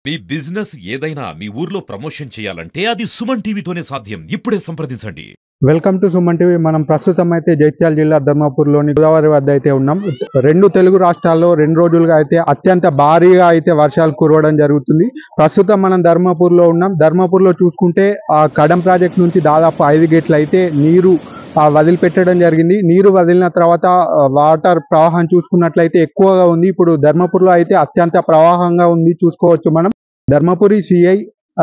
మీ business ఏదైనా మీ ఊర్లో promotion చేయాలంటే అది సుమన్ టీవీతోనే సాధ్యం. ఇప్పుడే సంప్రదించండి. Welcome to Suman TV. మనం ప్రస్తుతం అయితే జగిత్యాల జిల్లా ధర్మపూర్లోని గోదావరి వద్ద అయితే ఉన్నాం. రెండు తెలుగు రాష్ట్రాల్లో 2 రోజులుగా అయితే అత్యంత భారీగా అయితే వర్షాలు కురవడం జరుగుతుంది. ప్రస్తుతం మనం ధర్మపూర్లో ఉన్నాం. ధర్మపూర్లో చూసుకుంటే ఆ కడం ప్రాజెక్ట్ నుంచి దాదాపు 5 గేట్లు అయితే నీరు వదిలిపెట్టడం జరిగింది. నీరు వదిలిన తర్వాత వాటర్ ప్రవాహం చూసుకున్నట్లయితే ఎక్కువగా ఉంది. ఇప్పుడు ధర్మపూర్లో అయితే అత్యంత ప్రవాహంగా ఉంది చూసుకోవచ్చు మనం. ధర్మపురి సిఐ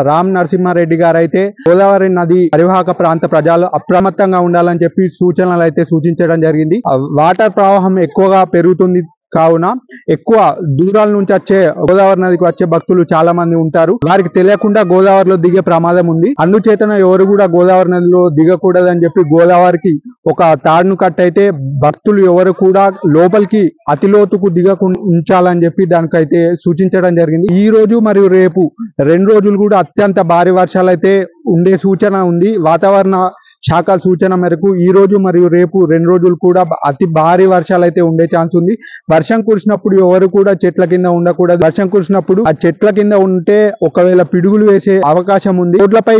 రామ్ నరసింహారెడ్డి గారు అయితే గోదావరి నది పరివాహక ప్రాంత ప్రజలు అప్రమత్తంగా ఉండాలని చెప్పి సూచనలు అయితే సూచించడం జరిగింది. వాటర్ ప్రవాహం ఎక్కువగా పెరుగుతుంది కావున ఎక్కువ దూరాల నుంచి వచ్చే గోదావరి నదికి వచ్చే భక్తులు చాలా మంది ఉంటారు. వారికి తెలియకుండా గోదావరిలో దిగే ప్రమాదం ఉంది. అందుచేతన ఎవరు కూడా గోదావరి నదిలో దిగకూడదని చెప్పి గోదావరికి ఒక తాడును కట్టయితే భక్తులు ఎవరు కూడా లోపలికి అతి లోతుకు దిగకుండా ఉంచాలని చెప్పి దానికైతే సూచించడం జరిగింది. ఈ రోజు మరియు రేపు 2 రోజులు కూడా అత్యంత భారీ వర్షాలు అయితే ఉండే సూచన ఉంది. వాతావరణ శాఖ సూచన మేరకు ఈ రోజు మరియు రేపు 2 రోజులు కూడా అతి భారీ వర్షాలు అయితే ఉండే ఛాన్స్ ఉంది. వర్షం కురిసినప్పుడు ఎవరు కూడా చెట్ల కింద ఉండకూడదు. వర్షం కురిసినప్పుడు ఆ చెట్ల కింద ఉంటే ఒకవేళ పిడుగులు వేసే అవకాశం ఉంది. రోడ్లపై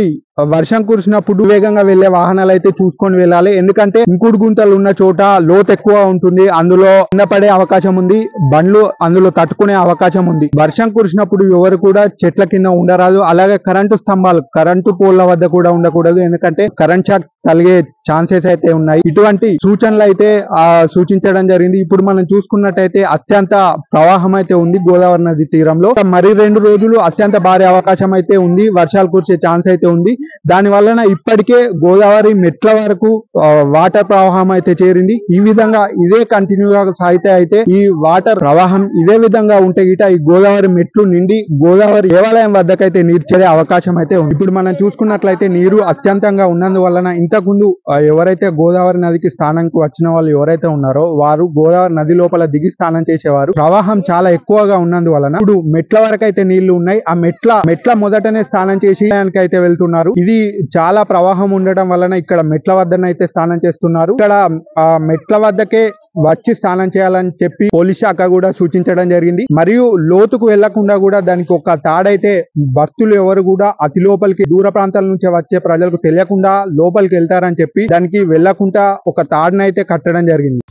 వర్షం కురిసినప్పుడు వేగంగా వెళ్లే వాహనాలు అయితే చూసుకొని వెళ్ళాలి. ఎందుకంటే ఇంకుడు గుంతలు ఉన్న చోట లోతు ఎక్కువ ఉంటుంది. అందులో కింద పడే అవకాశం ఉంది. బండ్లు అందులో తట్టుకునే అవకాశం ఉంది. వర్షం కురిసినప్పుడు ఎవరు కూడా చెట్ల కింద ఉండరాదు. అలాగే కరెంటు స్తంభాలు, కరెంటు పోల్ల వద్ద కూడా ఉండకూడదు. ఎందుకంటే కరెంట్ షాక్ తలిగే ఛాన్సెస్ అయితే ఉన్నాయి. ఇటువంటి సూచనలు అయితే సూచించడం జరిగింది. ఇప్పుడు మనం చూసుకున్నట్టయితే అత్యంత ప్రవాహం అయితే ఉంది గోదావరి నది తీరంలో. మరి 2 రోజులు అత్యంత భారీ అవకాశం అయితే ఉంది. వర్షాలు కురిసే ఛాన్స్ అయితే ఉంది. దాని వలన ఇప్పటికే గోదావరి మెట్ల వరకు వాటర్ ప్రవాహం అయితే చేరింది. ఈ విధంగా ఇదే కంటిన్యూగా సాగితే అయితే ఈ వాటర్ ప్రవాహం ఇదే విధంగా ఉంటే గిట ఈ గోదావరి మెట్లు నిండి గోదావరి దేవాలయం వద్దకైతే నీరు చేరే అవకాశం అయితే ఉంది. ఇప్పుడు మనం చూసుకున్నట్లయితే నీరు అత్యంతంగా ఉన్నందువలన ఇంతకుముందు ఎవరైతే గోదావరి నదికి స్నానంకు వచ్చిన వాళ్ళు ఎవరైతే ఉన్నారో వారు గోదావరి నది లోపల దిగి స్నానం చేసేవారు. ప్రవాహం చాలా ఎక్కువగా ఉన్నందువలన ఇప్పుడు మెట్ల వరకు అయితే నీళ్లు ఉన్నాయి. ఆ మెట్ల మొదటనే స్నానం చేసి అయితే వెళ్తున్నారు. ఇది చాలా ప్రవాహం ఉండడం వలన ఇక్కడ మెట్ల వద్దనైతే స్నానం చేస్తున్నారు. ఇక్కడ ఆ మెట్ల వద్దకే వచ్చి స్నానం చేయాలని చెప్పి పోలీస్ శాఖ కూడా సూచించడం జరిగింది. మరియు లోతుకు వెళ్లకుండా కూడా దానికి ఒక తాడైతే భక్తులు ఎవరు కూడా అతి లోపలికి దూర ప్రాంతాల నుంచి వచ్చే ప్రజలకు తెలియకుండా లోపలికి వెళ్తారని చెప్పి దానికి వెళ్లకుండా ఒక తాడునైతే కట్టడం జరిగింది.